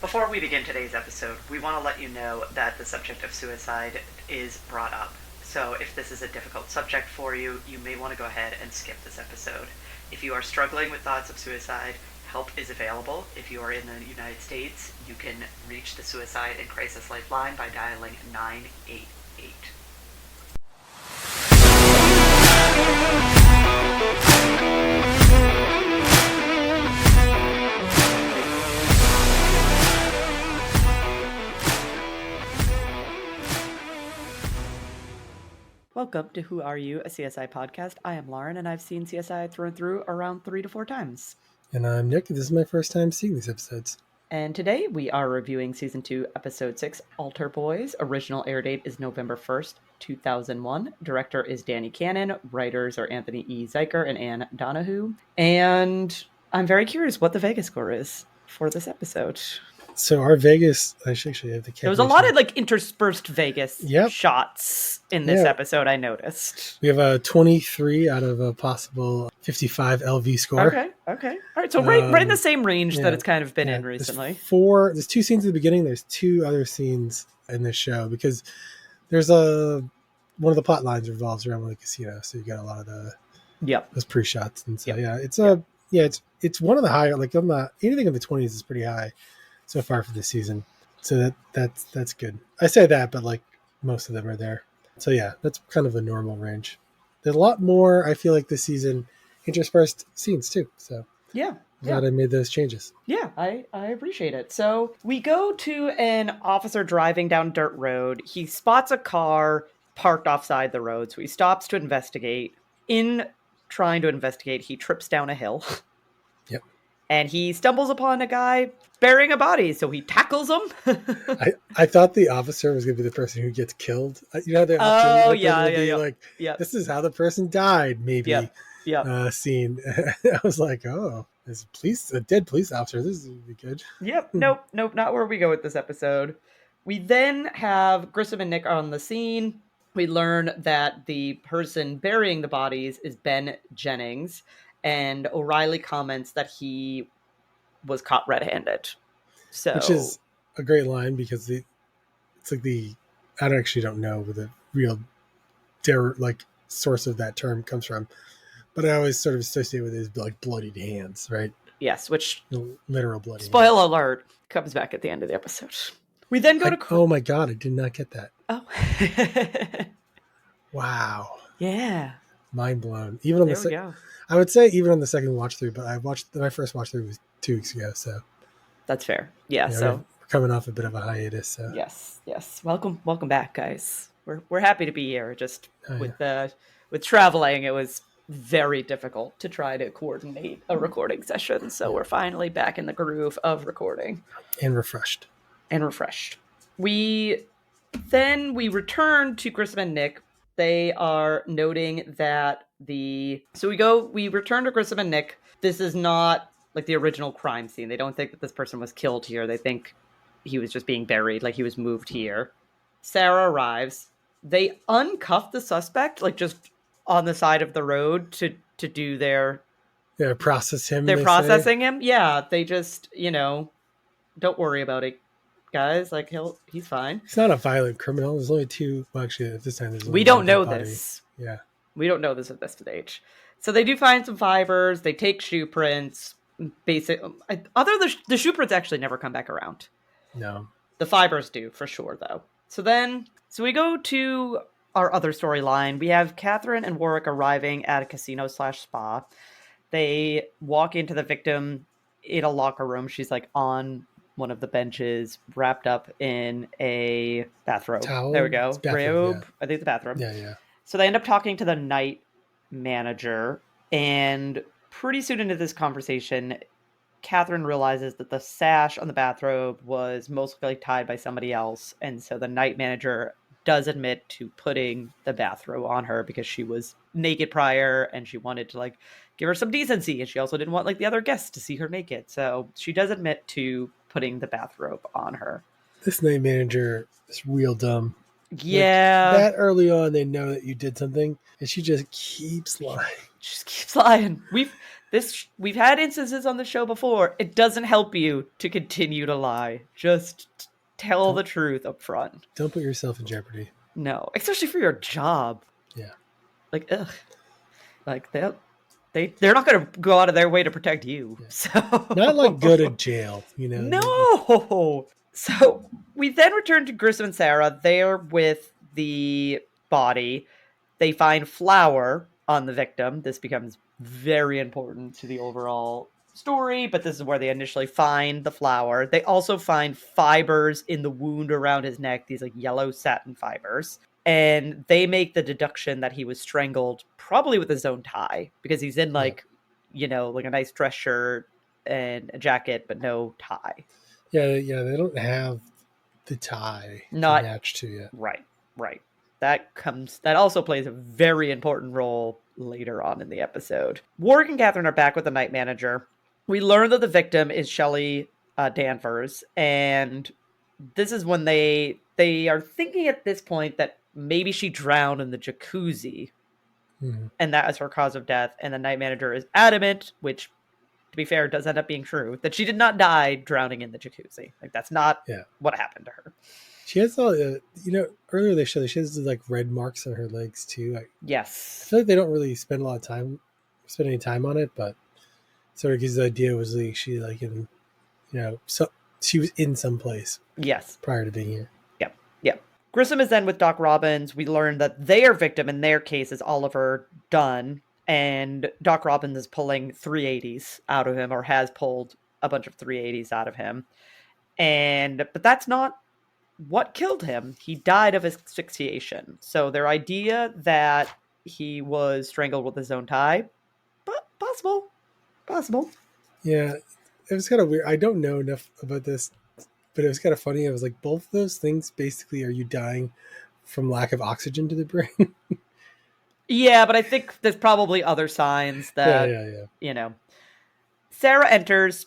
Before we begin today's episode, we want to let you know that the subject of suicide is brought up. So if this is a difficult subject for you, you may want to go ahead and skip this episode. If you are struggling with thoughts of suicide, help is available. If you are in the United States, you can reach the Suicide and Crisis Lifeline by dialing 988. Welcome to Who Are You, a CSI podcast. I am Lauren, and I've seen CSI through and through around 3 to 4 times. And I'm Nick. This is my first time seeing these episodes. And today we are reviewing Season 2, Episode 6, Altar Boys. Original air date is November 1st, 2001. Director is Danny Cannon. Writers are Anthony E. Zeiker and Anne Donahue. And I'm very curious what the Vegas score is for this episode. So our Vegas, I should actually have the There was a lot of interspersed Vegas Yep. shots in this episode, I noticed. We have a 23 out of a possible 55 LV score. Okay. All right, so right in the same range that it's kind of been in recently. There's 2 scenes at the beginning. There's 2 other scenes in this show because there's one of the plot lines revolves around the casino, so you got a lot of those pre-shots, and so it's one of the higher. Anything in the 20s is pretty high so far for this season, so that's good. I say that, but most of them are there. So yeah, that's kind of a normal range. There's a lot more, I feel like, this season interspersed scenes too. So glad I made those changes. Yeah, I appreciate it. So we go to an officer driving down dirt road. He spots a car parked offside the road, so he stops to investigate. In trying to investigate, he trips down a hill. Yep. And he stumbles upon a guy burying a body, so he tackles him. I thought the officer was going to be the person who gets killed. You know, the option this is how the person died, maybe. Scene. I was like, oh, there's a dead police officer. This would be good. Yep. Nope, not where we go with this episode. We then have Grissom and Nick on the scene. We learn that the person burying the bodies is Ben Jennings, and O'Reilly comments that he was caught red-handed. So, which is a great line because I don't know where the real source of that term comes from, but I always sort of associate with his bloodied hands, right? Yes, which literal bloody. Spoiler alert comes back at the end of the episode. We then go to. Oh my god! I did not get that. Oh. Wow. Yeah. Mind blown. Even on I would say even on the second watch through, but my first watch through was 2 weeks ago, so that's fair. Yeah. So we're coming off a bit of a hiatus. So yes. Welcome back, guys. We're happy to be here. Just with traveling, it was very difficult to try to coordinate a recording session. So we're finally back in the groove of recording and refreshed. We return to Grissom and Nick. They are noting that we return to Grissom and Nick. This is not like the original crime scene. They don't think that this person was killed here. They think he was just being buried, like he was moved here. Sarah arrives. They uncuff the suspect, just on the side of the road to do their... process him. They're processing him. Yeah, they just, don't worry about it, guys. He's fine. He's not a violent criminal. There's only 2. Well, actually, at this time, there's only we don't know body. this. Yeah. We don't know this at this stage. So they do find some fibers. They take shoe prints. The shoe prints actually never come back around. No. The fibers do, for sure, though. So we go to our other storyline. We have Catherine and Warwick arriving at a casino/spa. They walk into the victim in a locker room. She's on one of the benches, wrapped up in a bathrobe. Towel? There we go. Bathrobe, robe. I think it's a bathrobe. Yeah. So they end up talking to the night manager, and pretty soon into this conversation, Catherine realizes that the sash on the bathrobe was most likely tied by somebody else, and so the night manager does admit to putting the bathrobe on her because she was naked prior, and she wanted to give her some decency, and she also didn't want the other guests to see her naked, so she does admit to putting the bathrobe on her. This night manager is real dumb. Yeah. That early on, they know that you did something, and she just keeps lying. She just keeps lying. We've had instances on the show before. It doesn't help you to continue to lie. Just tell the truth up front. Don't put yourself in jeopardy. No, especially for your job. Yeah. Like, ugh. Like, they're not going to go out of their way to protect you. Yeah. So not like go to jail, you know. No. So we then return to Grissom and Sarah. They're with the body. They find flour on the victim. This becomes very important to the overall story, but this is where they initially find the flour. They also find fibers in the wound around his neck, these like yellow satin fibers. And they make the deduction that he was strangled probably with his own tie, because he's in like, you know, like a nice dress shirt and a jacket, but no tie. Yeah, they don't have the tie to match to yet. Right. That also plays a very important role later on in the episode. Warwick and Catherine are back with the night manager. We learn that the victim is Shelley Danvers, and this is when they are thinking at this point that maybe she drowned in the jacuzzi, and that is her cause of death. And the night manager is adamant, which, to be fair, does end up being true, that she did not die drowning in the jacuzzi. Like, that's not what happened to her. She has all, earlier they showed that she has like red marks on her legs too. Yes. I feel like they don't really spend any time on it, but sort of gives the idea was like she like in, so she was in some place. Yes. Prior to being here. Yep. Grissom is then with Doc Robbins. We learn that their victim in their case is Oliver Dunn, and Doc Robbins is pulling 380s out of him, or has pulled a bunch of 380s out of him. But that's not what killed him. He died of asphyxiation. So their idea that he was strangled with his own tie, but possible. Yeah, it was kind of weird. I don't know enough about this, but it was kind of funny. It was like both those things basically are you dying from lack of oxygen to the brain. Yeah, but I think there's probably other signs that, Sarah enters.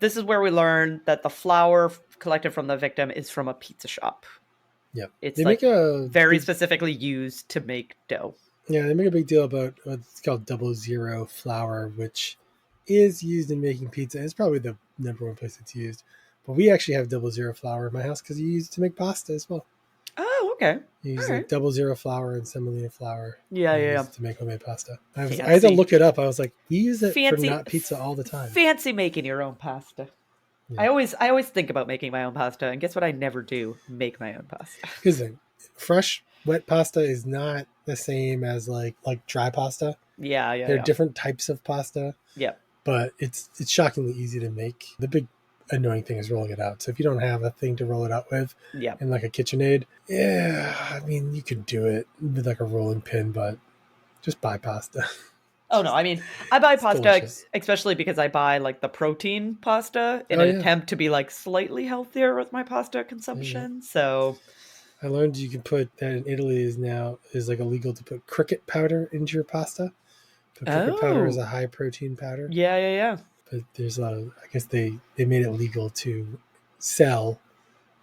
This is where we learn that the flour collected from the victim is from a pizza shop. Yeah. It's very specifically used to make dough. Yeah, they make a big deal about what's called 00 flour, which is used in making pizza. It's probably the number one place it's used. But we actually have 00 flour in my house because you use it to make pasta as well. Oh, okay. You use like 00 flour and semolina flour. Yeah. To make homemade pasta. I had to look it up. I was like, we use it for not pizza all the time. Fancy making your own pasta. Yeah. I always think about making my own pasta, and guess what? I never do make my own pasta. Here's the thing. Fresh, wet pasta is not the same as like dry pasta. Yeah. There are different types of pasta. Yeah. But it's shockingly easy to make. The big annoying thing is rolling it out. So if you don't have a thing to roll it out with, in like a KitchenAid, I mean, you could do it with like a rolling pin, but just buy pasta. Oh no, I mean, I buy pasta delicious. Especially because I buy like the protein pasta in an attempt to be like slightly healthier with my pasta consumption. So I learned you can put that in Italy is like illegal to put cricket powder into your pasta. But cricket powder is a high protein powder. Yeah. But there's I guess they made it legal to sell,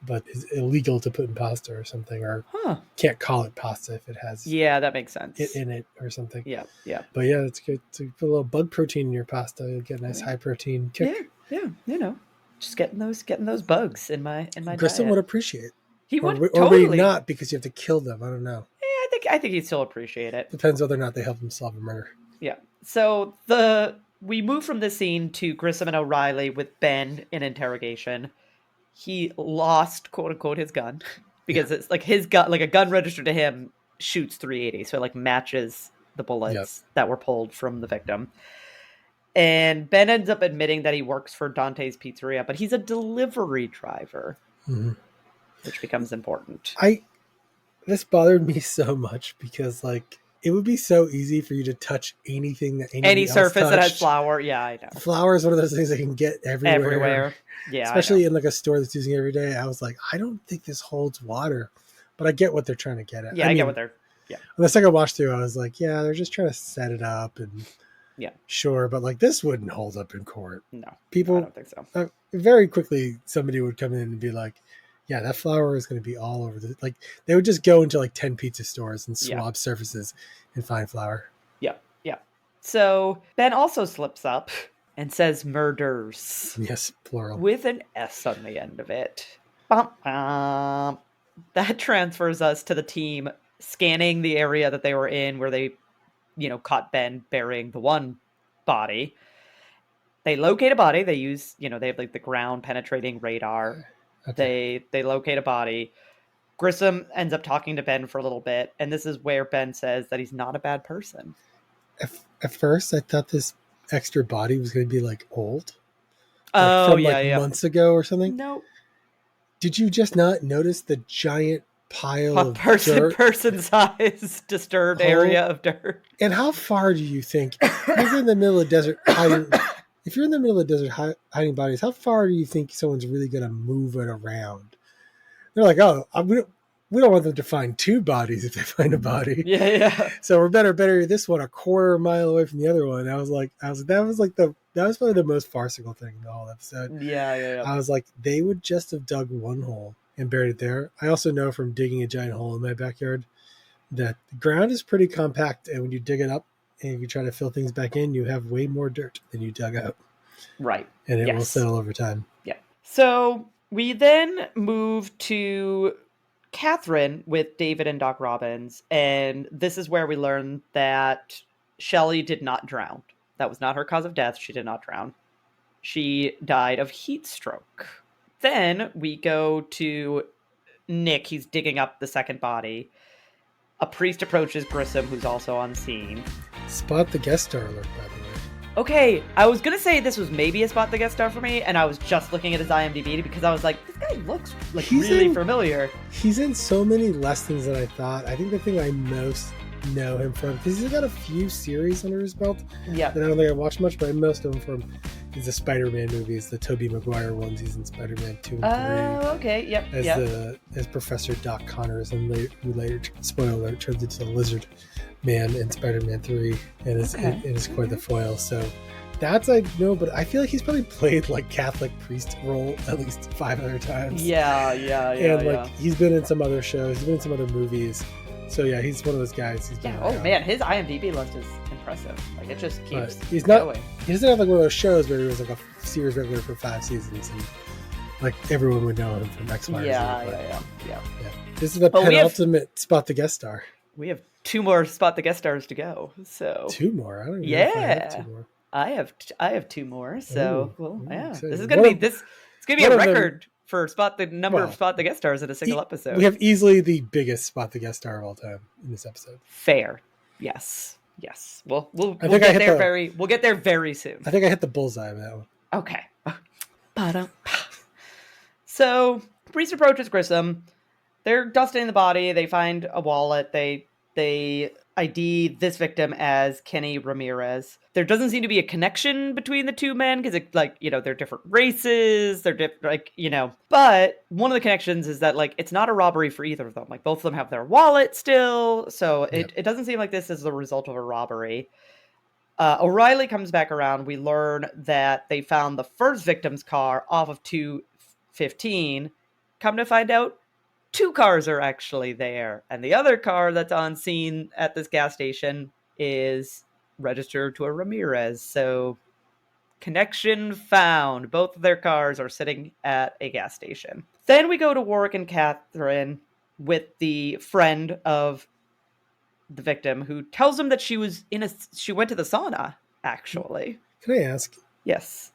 but it's illegal to put in pasta or something, or can't call it pasta if it has that makes sense it in it or something. Yeah. But yeah, it's good to put a little bug protein in your pasta. You'll get a nice high protein kick. Yeah. Just getting those bugs in my Grissom diet. would appreciate. He would or totally. maybe not, because you have to kill them. I don't know. Yeah, I think he'd still appreciate it. Depends whether or not they help him solve a murder. Yeah. So we move from this scene to Grissom and O'Reilly with Ben in interrogation. He lost, quote unquote, his gun because it's like his gun, like a gun registered to him shoots 380, so it like matches the bullets that were pulled from the victim. And Ben ends up admitting that he works for Dante's Pizzeria, but he's a delivery driver, which becomes important. This bothered me so much because like it would be so easy for you to touch anything that any surface touched. That has flour. Yeah, I know. Flour is one of those things that can get everywhere. Yeah, especially in like a store that's using it every day. I was like, I don't think this holds water, but I get what they're trying to get at. Yeah, I get what they're. Yeah. On the second watch through, I was like, yeah, they're just trying to set it up and. Yeah. Sure, but like this wouldn't hold up in court. No, people. I don't think so. Very quickly, somebody would come in and be like, "Yeah, that flour is going to be all over the." Like they would just go into like 10 pizza stores and swab surfaces and find flour. Yeah. So Ben also slips up and says murders. Yes, plural. With an S on the end of it. Bum, bum. That transfers us to the team scanning the area that they were in where they, caught Ben burying the one body. They locate a body. They use, they have like the ground penetrating radar. Okay. They locate a body. Grissom ends up talking to Ben for a little bit, and this is where Ben says that he's not a bad person. At first, I thought this extra body was going to be like old. From months ago or something. No. Did you just not notice the giant pile of dirt? Person-sized disturbed area of dirt. And how far do you think, if you're in the middle of desert hiding, hiding bodies, how far do you think someone's really going to move it around? They're like, oh, we don't want them to find two bodies if they find a body. Yeah. So we're better bury this one a quarter mile away from the other one. That was probably the most farcical thing in the whole episode. Yeah. I was like, they would just have dug one hole and buried it there. I also know from digging a giant hole in my backyard that the ground is pretty compact, and when you dig it up and you try to fill things back in, you have way more dirt than you dug out. Right. And it will settle over time. Yeah. So we then move to Catherine with David and Doc Robbins, and this is where we learn that Shelley did not drown. That was not her cause of death. She did not drown. She died of heat stroke. Then we go to Nick. He's digging up the second body. A priest approaches Grissom, who's also on scene. Spot the guest star alert, by the way. Okay, I was going to say this was maybe a spot the guest star for me, and I was just looking at his IMDb because I was like, this guy looks like really familiar. He's in so many less things than I thought. I think the thing I most know him from, because he's got a few series under his belt that I don't think I watched much, but most of them from the Spider-Man movies, the Tobey Maguire ones. He's in Spider-Man 2 and 3. Oh, okay, yep. As Professor Doc Connors, and who later, spoiler alert, turns into the Lizard Man in Spider-Man 3 and is quite the foil. So that's I know, but I feel like he's probably played like Catholic priest role at least 5 other times. Yeah. He's been in some other shows, he's been in some other movies. So yeah, he's one of those guys. Man, his IMDb list is impressive. Like, it just keeps he's going. He doesn't have like one of those shows where he was like a series regular for 5 seasons and like everyone would know him from X, Y, Yeah. This is the penultimate spot the guest star. We have 2 more spot the guest stars to go. So 2 more. I don't even know if I have 2 more. I have 2 more. So this is gonna be it's gonna be a record for number of spot the guest stars in a single episode. We have easily the biggest spot the guest star of all time in this episode. Fair. Yes. We'll get there very soon. I think I hit the bullseye with that one. Okay. So priest approaches Grissom. They're dusting the body. They find a wallet. They ID this victim as Kenny Ramirez. There doesn't seem to be a connection between the two men because they're different races. They're different, but one of the connections is that it's not a robbery for either of them. Like, both of them have their wallet still. So it doesn't seem like this is the result of a robbery. O'Reilly comes back around. We learn that they found the first victim's car off of 215. Come to find out, 2 cars are actually there. And the other car that's on scene at this gas station is registered to a Ramirez. So, connection found. Both of their cars are sitting at a gas station. Then we go to Warwick and Catherine with the friend of the victim, who tells them that she went to the sauna, actually. Can I ask? Yes.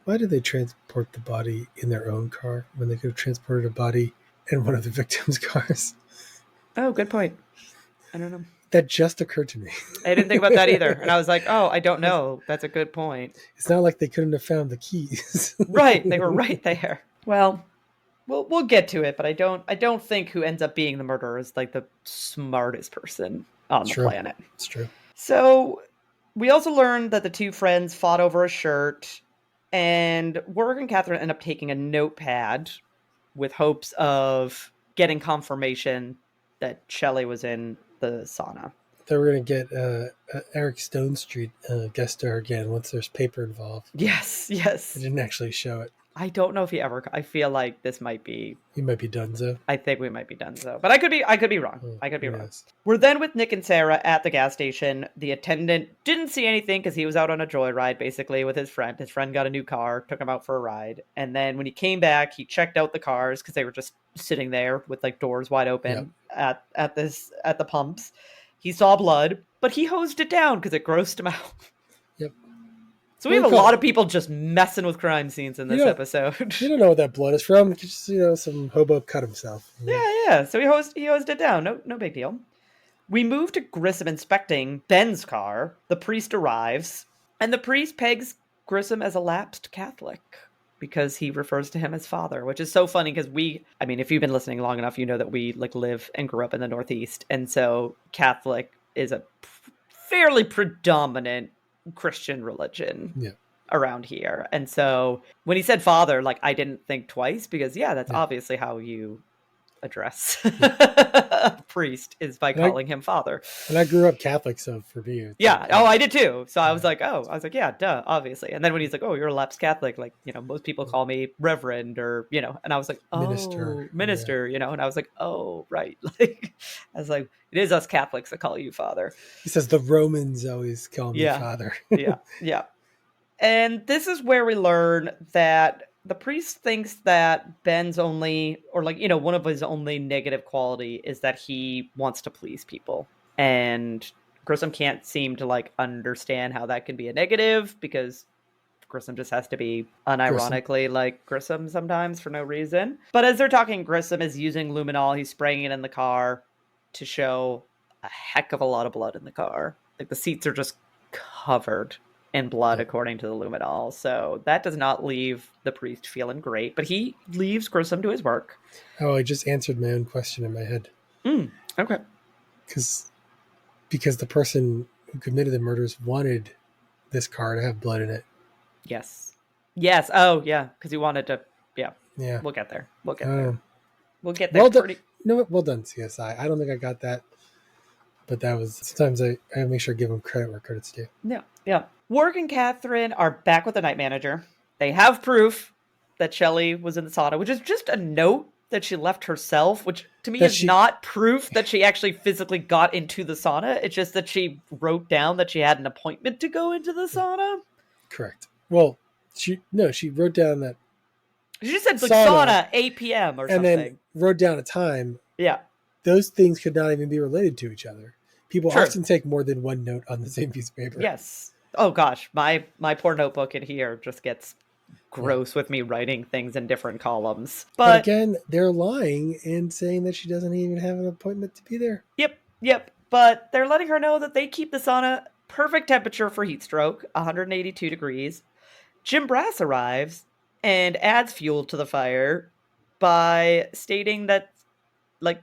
Why did they transport the body in their own car when they could have transported a body in one of the victims' cars? Oh, good point. I don't know. That just occurred to me. I didn't think about that either. And I was like, oh, I don't know. That's a good point. It's not like they couldn't have found the keys. Right. They were right there. Well, we'll get to it, but I don't think who ends up being the murderer is the smartest person on the planet. It's true. So we also learned that the 2 friends fought over a shirt, and Warwick and Catherine end up taking a notepad with hopes of getting confirmation that Shelley was in the sauna. They were going to get Eric Stone Street guest star again once there's paper involved. Yes. They didn't actually show it. I don't know if he ever. I feel like this might be. He might be done so. I think we might be done so, but I could be. I could be wrong. I could be wrong. Knows? We're then with Nick and Sarah at the gas station. The attendant didn't see anything because he was out on a joyride, basically with his friend. His friend got a new car, took him out for a ride, and then when he came back, he checked out the cars because they were just sitting there with like doors wide open at the pumps. He saw blood, but he hosed it down because it grossed him out. Yep. So we have a lot of people just messing with crime scenes in this episode. You don't know what that blood is from. Just, some hobo cut himself. Yeah. So he hosed it down. No big deal. We move to Grissom inspecting Ben's car. The priest arrives, and the priest pegs Grissom as a lapsed Catholic because he refers to him as father, which is so funny because if you've been listening long enough, you know that we live and grew up in the Northeast, and so Catholic is a fairly predominant Christian religion around here. And so when he said father, I didn't think twice because that's obviously how you address a priest is by calling him father. And I grew up Catholic, so for me, I did too. So I was like, yeah, duh, obviously. And then when he's like, oh, you're a lapsed Catholic, most people call me reverend or, and I was like, oh, minister, and I was like, oh, right. I was like, it is us Catholics that call you father. He says the Romans always call me father. Yeah. And this is where we learn that the priest thinks that Ben's only, or one of his only negative quality is that he wants to please people. And Grissom can't seem to understand how that can be a negative because Grissom just has to be unironically Grissom sometimes for no reason. But as they're talking, Grissom is using luminol. He's spraying it in the car to show a heck of a lot of blood in the car. The seats are just covered in blood, according to the luminol. So that does not leave the priest feeling great, but he leaves Grissom to his work. Oh, I just answered my own question in my head. Okay. Because the person who committed the murders wanted this car to have blood in it. Yes. Oh, yeah. Because he wanted to. Yeah. We'll get there. We'll get there. Well done, CSI. I don't think I got that. But that was, sometimes I make sure I give them credit where credit's due. Yeah. Warwick and Catherine are back with the night manager. They have proof that Shelley was in the sauna, which is just a note that she left herself, which to me is not proof that she actually physically got into the sauna. It's just that she wrote down that she had an appointment to go into the sauna. Correct. Well, she wrote down that. She just said sauna 8 p.m. or something. And then wrote down a time. Yeah. Those things could not even be related to each other. People often take more than one note on the same piece of paper. Yes. Oh gosh, my poor notebook in here just gets gross with me writing things in different columns. But again, they're lying and saying that she doesn't even have an appointment to be there. Yep. But they're letting her know that they keep the sauna perfect temperature for heat stroke, 182 degrees. Jim Brass arrives and adds fuel to the fire by stating that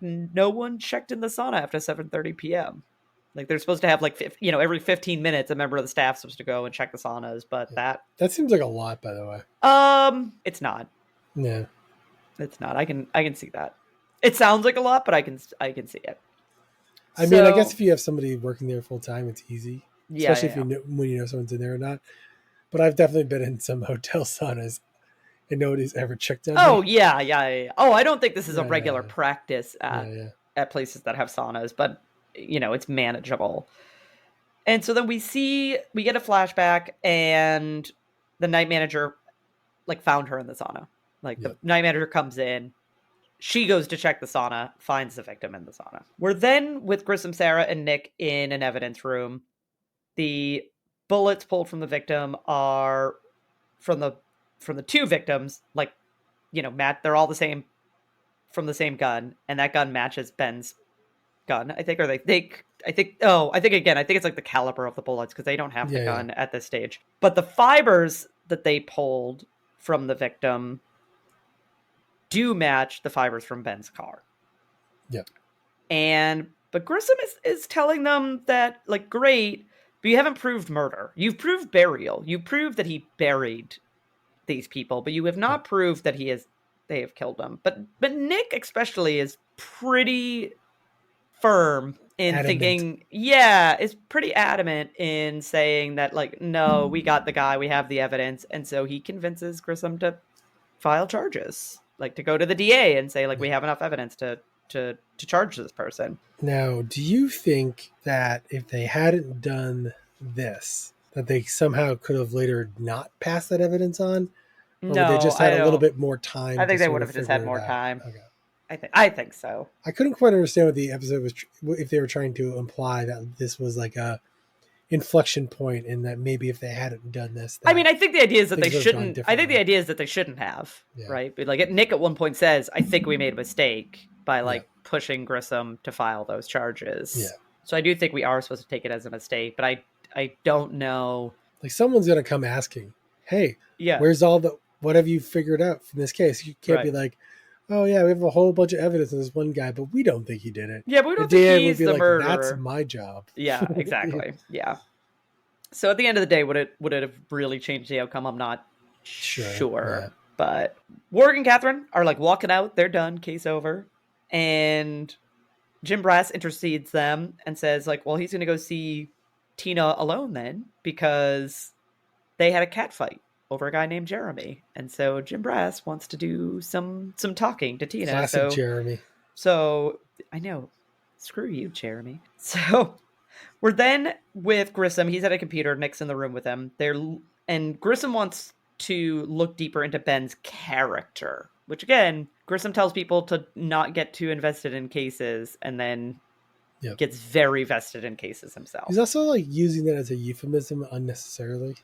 no one checked in the sauna after 7:30 p.m. They're supposed to have every 15 minutes a member of the staff supposed to go and check the saunas, but that seems like a lot, by the way. It's not. Yeah. It's not. I can see that. It sounds like a lot, but I can see it. I mean, I guess if you have somebody working there full time, it's easy. Especially if you know when you know someone's in there or not. But I've definitely been in some hotel saunas and nobody's ever checked on me. Yeah. Oh, I don't think this is a regular practice at places that have saunas, but it's manageable. And so then we get a flashback and the night manager found her in the sauna. The night manager comes in, she goes to check the sauna, finds the victim in the sauna. We're then with Grissom, Sarah, and Nick in an evidence room. The bullets pulled from the victim are from the two victims, Matt, they're all the same from the same gun, and that gun matches Ben's gun, I think, or I think it's the caliber of the bullets because they don't have the gun at this stage. But the fibers that they pulled from the victim do match the fibers from Ben's car. Yep. But Grissom is telling them that great, but you haven't proved murder. You've proved burial. You proved that he buried these people, but you have not proved that they have killed them. But Nick especially is pretty firm in thinking, is pretty adamant in saying that no, we got the guy, we have the evidence, and so he convinces Grissom to file charges, like to go to the DA and say, like, we have enough evidence to charge this person. Now, do you think that if they hadn't done this, that they somehow could have later not passed that evidence on? Or would they just had a little bit more time? I think they would have just had more time. Okay. I think so. I couldn't quite understand what the episode was, if they were trying to imply that this was like a inflection point, and that maybe if they hadn't done this, I mean, I think the idea is that they shouldn't. I think the idea is that they shouldn't have, right? But like Nick at one point says, "I think we made a mistake by pushing Grissom to file those charges." Yeah. So I do think we are supposed to take it as a mistake, but I don't know. Like someone's gonna come asking, "Hey, where's all the what have you figured out from this case?" You can't be like, "Oh yeah, we have a whole bunch of evidence of this one guy, but we don't think he did it." Yeah, but we don't think he's the murderer. That's my job. Yeah, exactly. Yeah. So at the end of the day, would it have really changed the outcome? I'm not sure. Yeah. But Warwick and Catherine are like walking out. They're done. Case over. And Jim Brass intercedes them and says, like, well, he's going to go see Tina alone then, because they had a cat fight over a guy named Jeremy. And so Jim Brass wants to do some talking to Tina. Classic Jeremy. So I know. Screw you, Jeremy. So we're then with Grissom. He's at a computer. Nick's in the room with him. And Grissom wants to look deeper into Ben's character, which again, Grissom tells people to not get too invested in cases, and then gets very vested in cases himself. He's also like using that as a euphemism unnecessarily.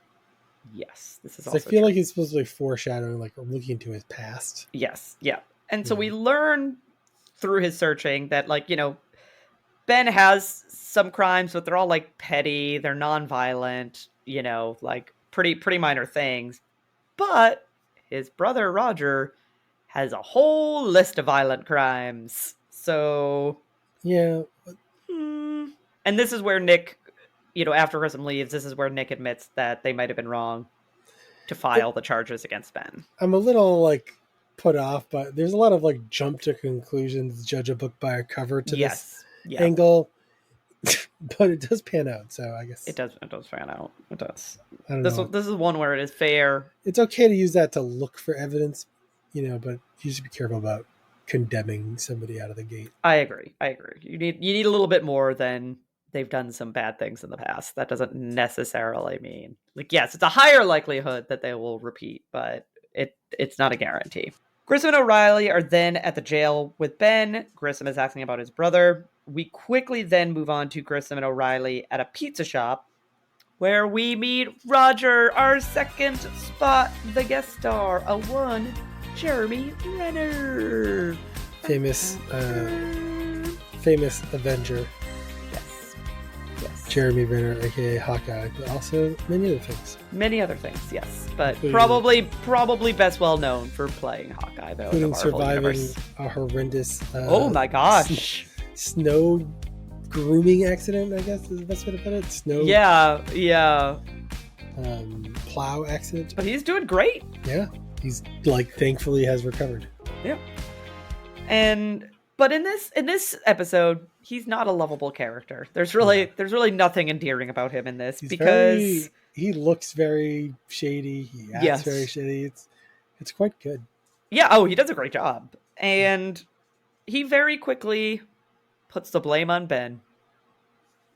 Yes, this is also I feel like he's supposed to be foreshadowing, like looking into his past. Yes, yeah. And so we learn through his searching that, like, you know, Ben has some crimes, but they're all like petty, they're non-violent, you know, like pretty minor things. But his brother Roger has a whole list of violent crimes. So yeah. And this is where Nick, you know, after Grissom leaves, this is where Nick admits that they might have been wrong to file the charges against Ben. I'm a little like put off, but there's a lot of like jump to conclusions, judge a book by a cover to this angle. But it does pan out, so I guess it does pan out. It does. I don't know. This is one where it is fair. It's okay to use that to look for evidence, you know, but you should be careful about condemning somebody out of the gate. I agree. You need a little bit more than they've done some bad things in the past. That doesn't necessarily mean, like, yes, it's a higher likelihood that they will repeat, but it's not a guarantee. Grissom and O'Reilly are then at the jail with Ben. Grissom is asking about his brother. We quickly then move on to Grissom and O'Reilly at a pizza shop, where we meet Roger, our second spot, the guest star, a one, Jeremy Renner. Famous Avenger. Yes. Jeremy Renner, aka Hawkeye, but also many other things. Many other things, yes. But probably best well known for playing Hawkeye, though. Including surviving a horrendous oh my gosh. Snow grooming accident, I guess is the best way to put it. Snow. Yeah. Plow accident. But he's doing great. Yeah. He's like thankfully has recovered. Yeah. But in this episode, he's not a lovable character. There's really nothing endearing about him in this, because he looks very shady. He acts very shady. It's quite good. Yeah. Oh, he does a great job, and he very quickly puts the blame on Ben.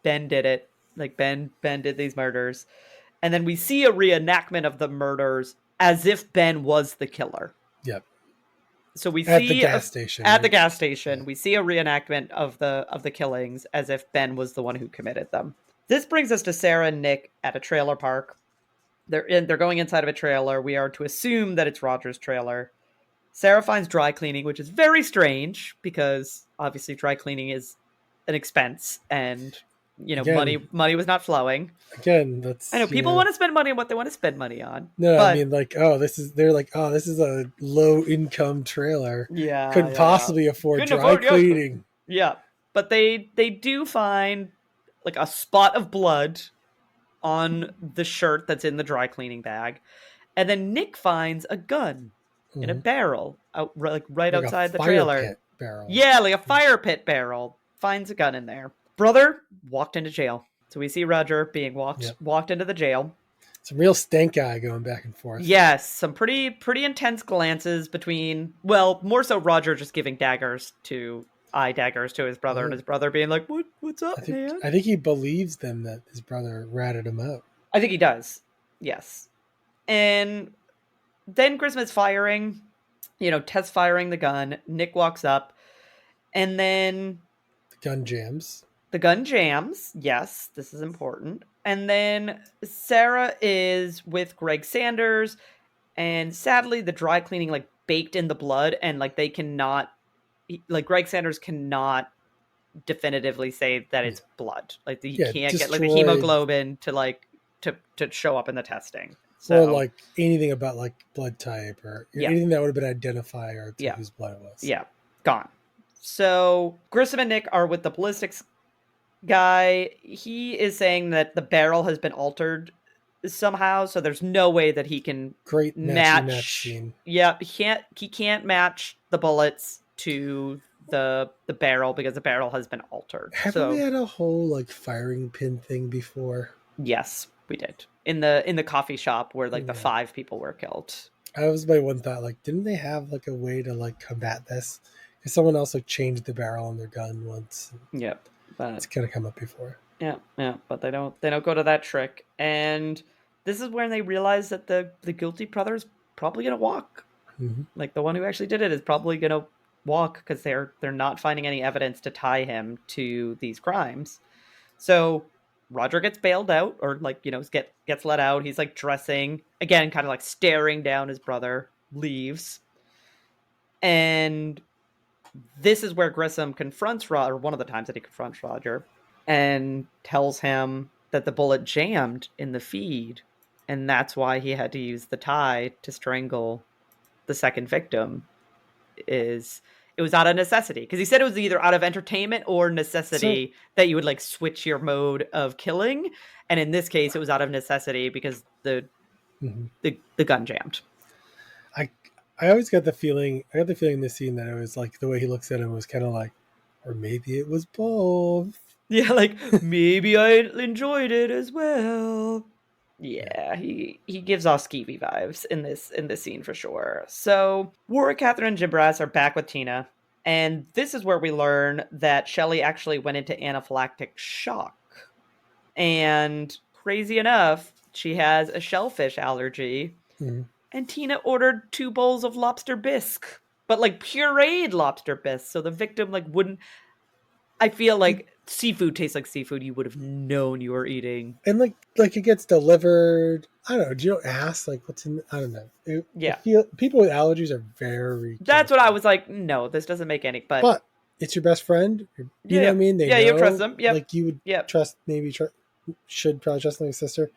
Ben did it. Like Ben did these murders, and then we see a reenactment of the murders as if Ben was the killer. Yep. So we at see the gas station. At the gas station, we see a reenactment of the killings as if Ben was the one who committed them. This brings us to Sarah and Nick at a trailer park. They're going inside of a trailer. We are to assume that it's Roger's trailer. Sarah finds dry cleaning, which is very strange because obviously dry cleaning is an expense, and you know, money was not flowing. Again, that's I know people want to spend money on what they want to spend money on. No, I mean, like, this is a low income trailer. Yeah, couldn't possibly afford dry cleaning. Yeah, but they do find like a spot of blood on the shirt that's in the dry cleaning bag, and then Nick finds a gun in a barrel right outside the trailer. Pit barrel. Yeah, like a fire pit barrel. Finds a gun in there. Brother walked into jail. So we see Roger being walked into the jail. Some real stank eye going back and forth. Yes, some pretty intense glances between, well, more so Roger just giving eye daggers to his brother, and his brother being like, what's up, man? I think he believes them that his brother ratted him out. I think he does. Yes. And then Grissom is firing, test firing the gun. Nick walks up, and then the gun jams. The gun jams. Yes, this is important. And then Sarah is with Greg Sanders, and sadly, the dry cleaning baked in the blood, and they cannot, Greg Sanders cannot definitively say that it's blood. He can't get the hemoglobin to show up in the testing. So, or anything about blood type or anything that would have been identifier to whose blood it was. Yeah, gone. So Grissom and Nick are with the ballistics guy. He is saying that the barrel has been altered somehow, so there's no way that he can match scene. Yeah, he can't match the bullets to the barrel because the barrel has been altered. Haven't we had a whole firing pin thing before? Yes, we did. In the coffee shop where the 5 people were killed. That was my one thought. Didn't they have a way to combat this? Because someone else changed the barrel on their gun once. Yep. But it's kind of come up before. Yeah, but they don't go to that trick. And this is when they realize that the guilty brother is probably gonna walk. Mm-hmm. The one who actually did it is probably gonna walk because they're not finding any evidence to tie him to these crimes. So Roger gets bailed out, or gets let out. He's dressing again, kind of staring down his brother. Leaves, and this is where Grissom confronts Roger, or one of the times that he confronts Roger, and tells him that the bullet jammed in the feed, and that's why he had to use the tie to strangle the second victim. It was out of necessity, because he said it was either out of entertainment or necessity that you would switch your mode of killing, and in this case, it was out of necessity because the gun jammed. I always got the feeling. I got the feeling in this scene that it was the way he looks at him was kind of or maybe it was both. Yeah, maybe I enjoyed it as well. Yeah, he gives off skeevy vibes in this scene for sure. So Warwick, Catherine, and Jim Brass are back with Tina, and this is where we learn that Shelley actually went into anaphylactic shock. And crazy enough, she has a shellfish allergy. Mm-hmm. And Tina ordered 2 bowls of lobster bisque, but pureed lobster bisque, so the victim wouldn't. I feel seafood tastes like seafood you would have known you were eating, and it gets delivered. I don't know. Do you don't ask what's in? I don't know. I feel people with allergies are very. That's what I was like. No, this doesn't make any. But it's your best friend. You know what I mean? They know, you trust them. Yeah, you would trust. Maybe should probably trust your sister.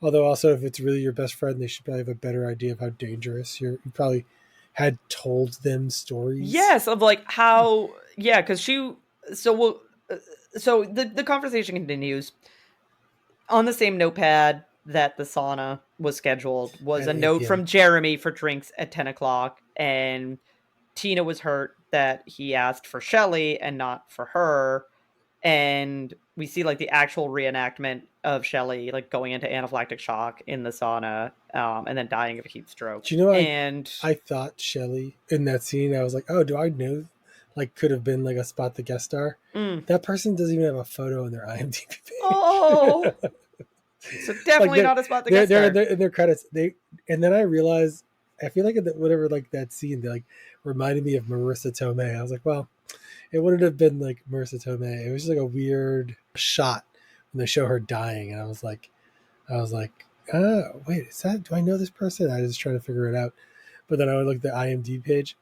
Although also, if it's really your best friend, they should probably have a better idea of how dangerous you probably had told them stories. Yes, of how, because she. So the conversation continues. On the same notepad that the sauna was scheduled was a note from Jeremy for drinks at 10 o'clock, and Tina was hurt that he asked for Shelley and not for her. And we see the actual reenactment of Shelley going into anaphylactic shock in the sauna, and then dying of a heat stroke. Do you know? I thought Shelley in that scene. I was like, oh, do I know? Could have been a spot the guest star. That person doesn't even have a photo in their IMDb page. Oh, so definitely not a spot the guest star. In their credits, and then I realized I feel whatever that scene they reminded me of Marissa Tomei. I was like, well. It wouldn't have been Marissa Tomei. It was just a weird shot when they show her dying, and I was like, wait, is that? Do I know this person? I was just trying to figure it out, but then I would look at the IMDb page.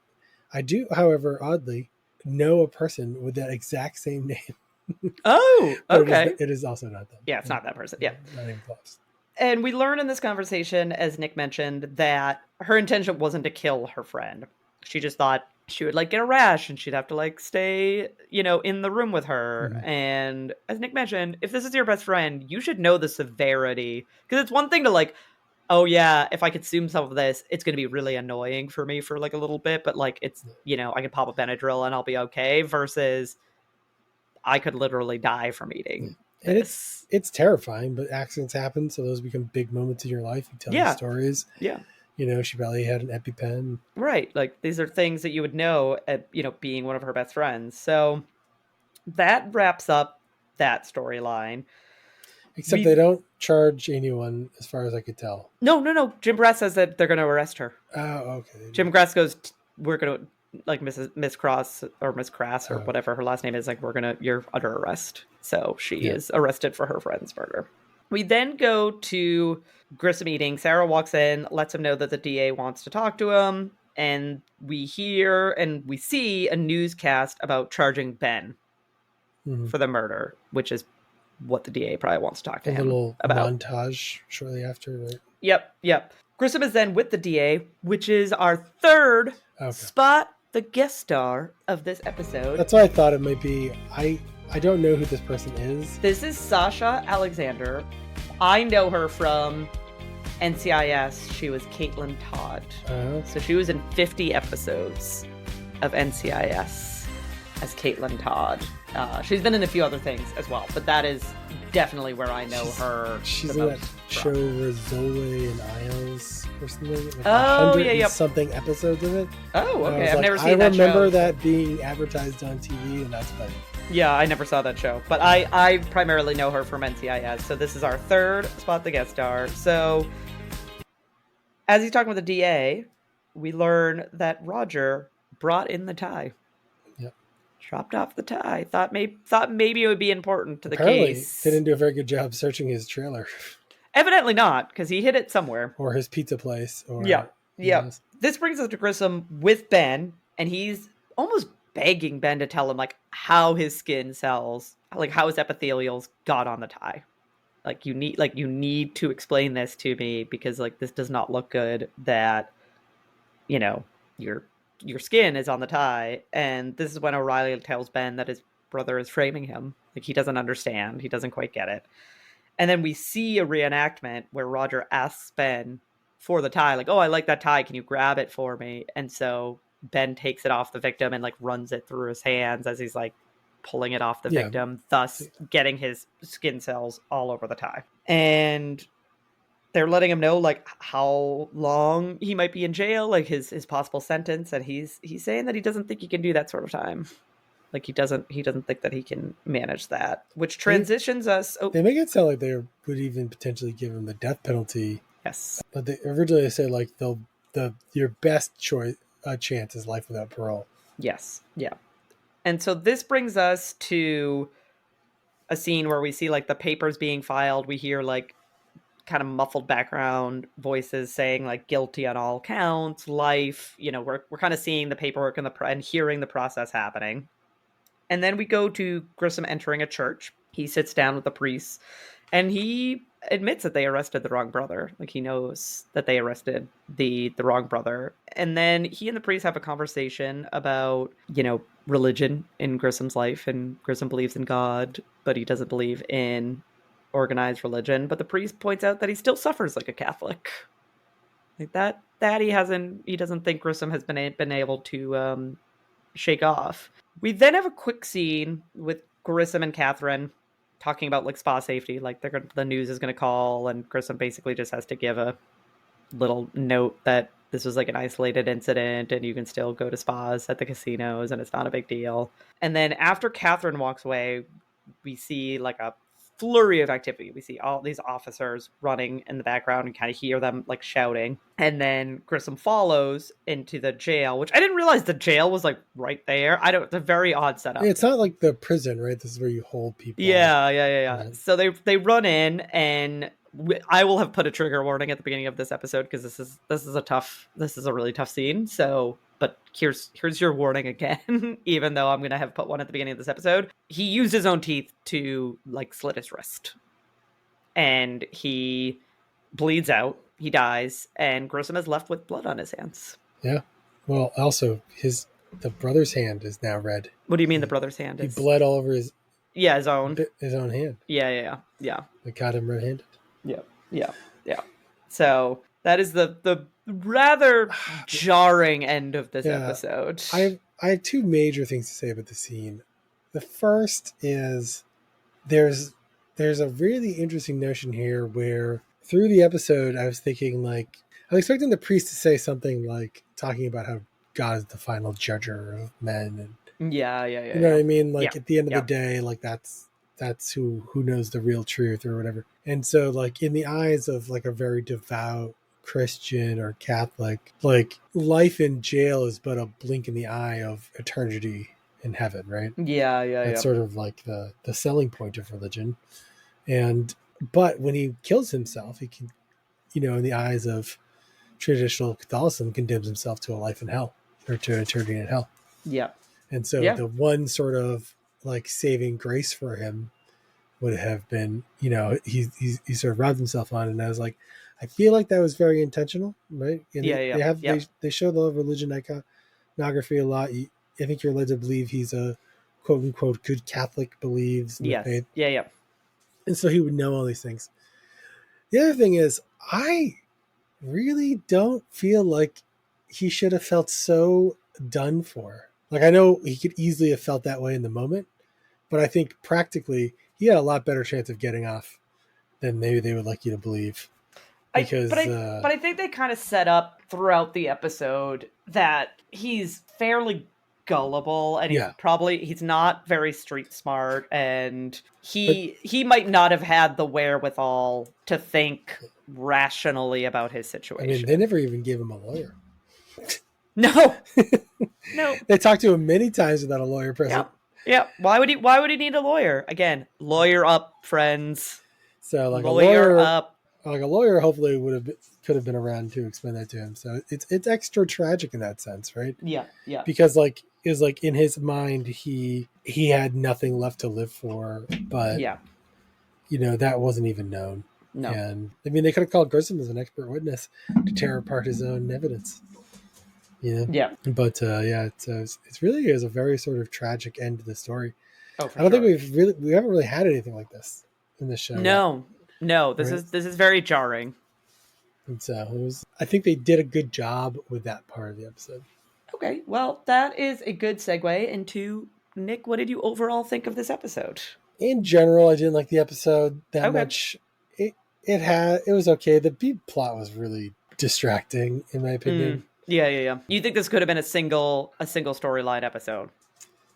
I do, however, oddly know a person with that exact same name. Oh, okay. It is also not them. Yeah, it's not that person. Yeah, not even close. And we learn in this conversation, as Nick mentioned, that her intention wasn't to kill her friend. She just thought she would get a rash and she'd have to stay, in the room with her. Mm-hmm. And as Nick mentioned, if this is your best friend, you should know the severity. Because it's one thing to oh yeah, if I consume some of this, it's going to be really annoying for me for a little bit. But it's, I can pop a Benadryl and I'll be okay. Versus I could literally die from eating And this. it's terrifying, but accidents happen, so those become big moments in your life. You tell these stories. Yeah. She probably had an EpiPen. Right. Like, these are things that you would know at, being one of her best friends. So that wraps up that storyline. Except they don't charge anyone, as far as I could tell. No. Jim Brass says that they're going to arrest her. Oh, okay. Jim Brass goes, we're going to, like, Miss Cross or Miss Crass or whatever her last name is, like, you're under arrest. So she is arrested for her friend's murder. We then go to Grissom eating. Sarah walks in, lets him know that the DA wants to talk to him. And we hear and we see a newscast about charging Ben for the murder, which is what the DA probably wants to talk to him little about. Montage shortly after, right? Yep. Grissom is then with the DA, which is our third spot the guest star of this episode. That's what I thought it might be. I don't know who this person is. This is Sasha Alexander. I know her from NCIS. She was Caitlin Todd. So she was in 50 episodes of NCIS as Caitlin Todd. She's been in a few other things as well, but that is definitely where I know her. She's in that show Rizzoli and Isles or something. Like something episodes of it. Oh, okay. I've never seen that show. I remember that being advertised on TV, and that's funny. Yeah, I never saw that show, but I primarily know her from NCIS. So this is our third spot the guest star. So as he's talking with the DA, we learn that Roger brought in the tie. Yep. Dropped off the tie. Thought maybe it would be important to the case. They didn't do a very good job searching his trailer. Evidently not, because he hid it somewhere. Or his pizza place. Or yeah. This brings us to Grissom with Ben, and he's almost begging Ben to tell him like how his skin cells, like how his epithelials got on the tie. Like you need to explain this to me, because like this does not look good that your skin is on the tie. And this is when O'Reilly tells Ben that his brother is framing him. Like he doesn't understand. He doesn't quite get it. And then we see a reenactment where Roger asks Ben for the tie. Like, oh, I like that tie. Can you grab it for me? And so Ben takes it off the victim and like runs it through his hands as he's like pulling it off the victim, thus getting his skin cells all over the tie. And they're letting him know like how long he might be in jail, like his possible sentence. And he's saying that he doesn't think he can do that sort of time. Like he doesn't think that he can manage that, which transitions us. They make it sound like they would even potentially give him the death penalty. Yes. But they originally said like your best choice chance is life without parole. Yes. Yeah. And so this brings us to a scene where we see like the papers being filed. We hear like kind of muffled background voices saying like guilty on all counts, life. We're kind of seeing the paperwork and hearing the process happening. And then we go to Grissom entering a church. He sits down with the priests and he admits that they arrested the wrong brother. Like he knows that they arrested the wrong brother. And then he and the priest have a conversation about, religion in Grissom's life. And Grissom believes in God, but he doesn't believe in organized religion. But the priest points out that he still suffers like a Catholic. Like that he doesn't think Grissom has been able to shake off. We then have a quick scene with Grissom and Catherine talking about like spa safety. Like the news is going to call, and Grissom basically just has to give a little note that this was like an isolated incident and you can still go to spas at the casinos and it's not a big deal. And then after Catherine walks away, we see like a flurry of activity. We see all these officers running in the background and kind of hear them like shouting. And then Grissom follows into the jail, which I didn't realize the jail was like right there. It's a very odd setup. It's not like the prison, right? This is where you hold people. Yeah. So they run in, and I will have put a trigger warning at the beginning of this episode because this is a really tough scene. So, but here's your warning again, even though I'm going to have put one at the beginning of this episode. He used his own teeth to like slit his wrist, and he bleeds out. He dies, and Grissom is left with blood on his hands. Yeah. Well, also the brother's hand is now red. What do you mean the brother's hand is? He bled all over his own hand. Yeah. They caught him red-handed. Yeah. So that is the rather jarring end of this episode. I have two major things to say about the scene. The first is there's there's a really interesting notion here where through the episode, I was thinking like, I was expecting the priest to say something like talking about how God is the final judger of men. And Yeah. you know what I mean? Yeah. Like at the end of the Yeah. day, like that's who knows the real truth or whatever. And so like in the eyes of like a very devout Christian or Catholic, like life in jail is but a blink in the eye of eternity in heaven, right? That's Yeah. sort of like the selling point of religion. And but when he kills himself, he can, you know, in the eyes of traditional Catholicism, condemns himself to a life in hell or to eternity in hell. Yeah. And so Yeah. the one sort of like saving grace for him would have been, you know, he sort of robbed himself on it. And I was like, I feel like that was very intentional, right? And they show the religion iconography a lot. I think you're led to believe he's a quote unquote good Catholic, believes in the faith. Yeah. And so he would know all these things. The other thing is, I really don't feel like he should have felt so done for. Like, I know he could easily have felt that way in the moment, but I think practically he had a lot better chance of getting off than maybe they would like you to believe. Because, but I think they kind of set up throughout the episode that he's fairly gullible, and he's not very street smart, and he might not have had the wherewithal to think rationally about his situation. I mean, they never even gave him a lawyer. No. They talked to him many times without a lawyer present. Yeah. Why would he need a lawyer? Again, lawyer up, friends. So like lawyer up. Like a lawyer hopefully could have been around to explain that to him. So it's extra tragic in that sense, right? Yeah. Because like it was like in his mind he had nothing left to live for, but you know, that wasn't even known. No. And I mean, they could have called Grissom as an expert witness to tear apart his own evidence. You know? Yeah. But it's really is a very sort of tragic end to the story. Oh, I don't think we haven't really had anything like this in this show. No, this is very jarring. And so I think they did a good job with that part of the episode. Okay, well, that is a good segue into Nick. What did you overall think of this episode? In general, I didn't like the episode that much. It was okay. The B plot was really distracting, in my opinion. Yeah. You think this could have been a single storyline episode?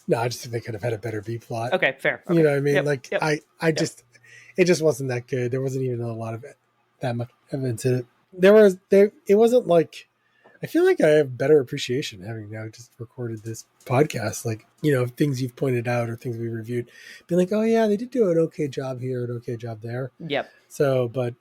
No, I just think they could have had a better B plot. Okay, fair. Okay. You know what I mean? It just wasn't that good. There wasn't even a lot of it, that much evidence in it. It wasn't like, I feel like I have better appreciation having now just recorded this podcast. Like, you know, things you've pointed out or things we reviewed, being like, oh yeah, they did do an okay job here, an okay job there. Yep. So, but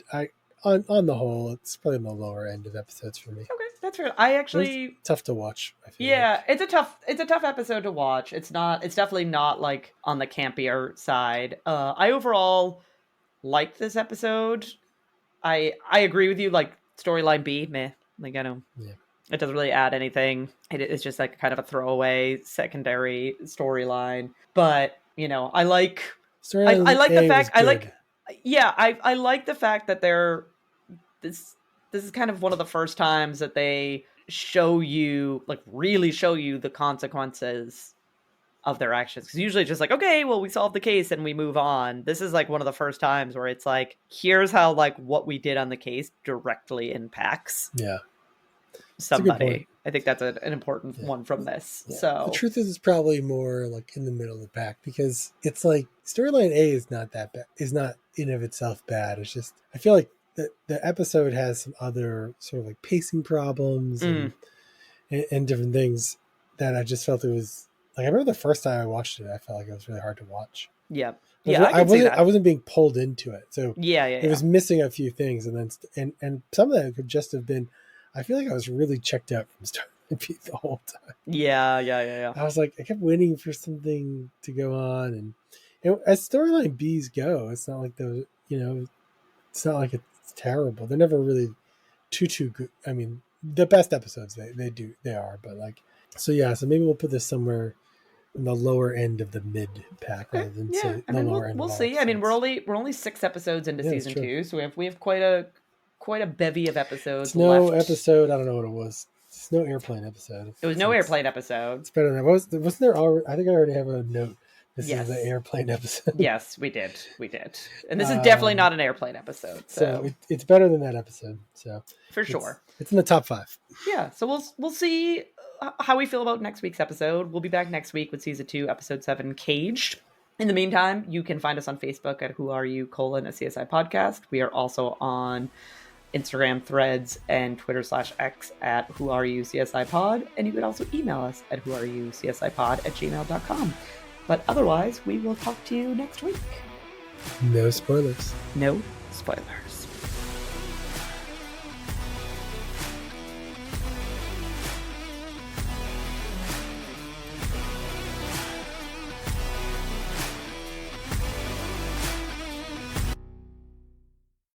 on the whole, it's probably on the lower end of episodes for me. Okay, that's fair. I actually tough to watch. I feel like. It's a tough episode to watch. It's definitely not like on the campier side. I overall liked this episode. I agree with you. Like storyline B, meh. Like I don't. Yeah. It doesn't really add anything. It's just like kind of a throwaway secondary storyline. But you know, I like the fact. I like the fact that they're this is kind of one of the first times that they really show you the consequences of their actions. Because usually it's just like, okay, well, we solved the case and we move on. This is like one of the first times where it's like, here's how like what we did on the case directly impacts somebody. I think that's an important one from this. Yeah. So the truth is, it's probably more like in the middle of the pack, because it's like storyline A is not that bad. Is not in of itself bad. It's just, I feel like the episode has some other sort of like pacing problems and different things that I just felt it was like, I remember the first time I watched it, I felt like it was really hard to watch. Yeah. I wasn't being pulled into it. So it was missing a few things. And then, and some of that could just have been, I feel like I was really checked out from Storyline B the whole time. Yeah. I was like, I kept waiting for something to go on. And as Storyline Bs go, it's not like it's not like it's terrible. They're never really too good. I mean, the best episodes they are, but like, so maybe we'll put this somewhere in the lower end of the mid pack rather than say the lower end. We'll see. I mean, we're only 6 episodes into season 2, so we have quite a bevy of episodes left. Episode, I don't know what it was. Snow airplane episode. It was no airplane episode. It's better than that. Wasn't there already? I think I already have a note This is the airplane episode. Yes, we did. And this is definitely not an airplane episode. So it's better than that episode. So for sure. It's in the top 5. Yeah. So we'll see how we feel about next week's episode. We'll be back next week with season 2, episode 7, Caged. In the meantime, you can find us on Facebook at Who Are You: a CSI podcast. We are also on Instagram, Threads, and Twitter/X at Who Are You CSI Pod. And you can also email us at whoareyoucsipod@gmail.com. But otherwise, we will talk to you next week. No spoilers. No spoilers.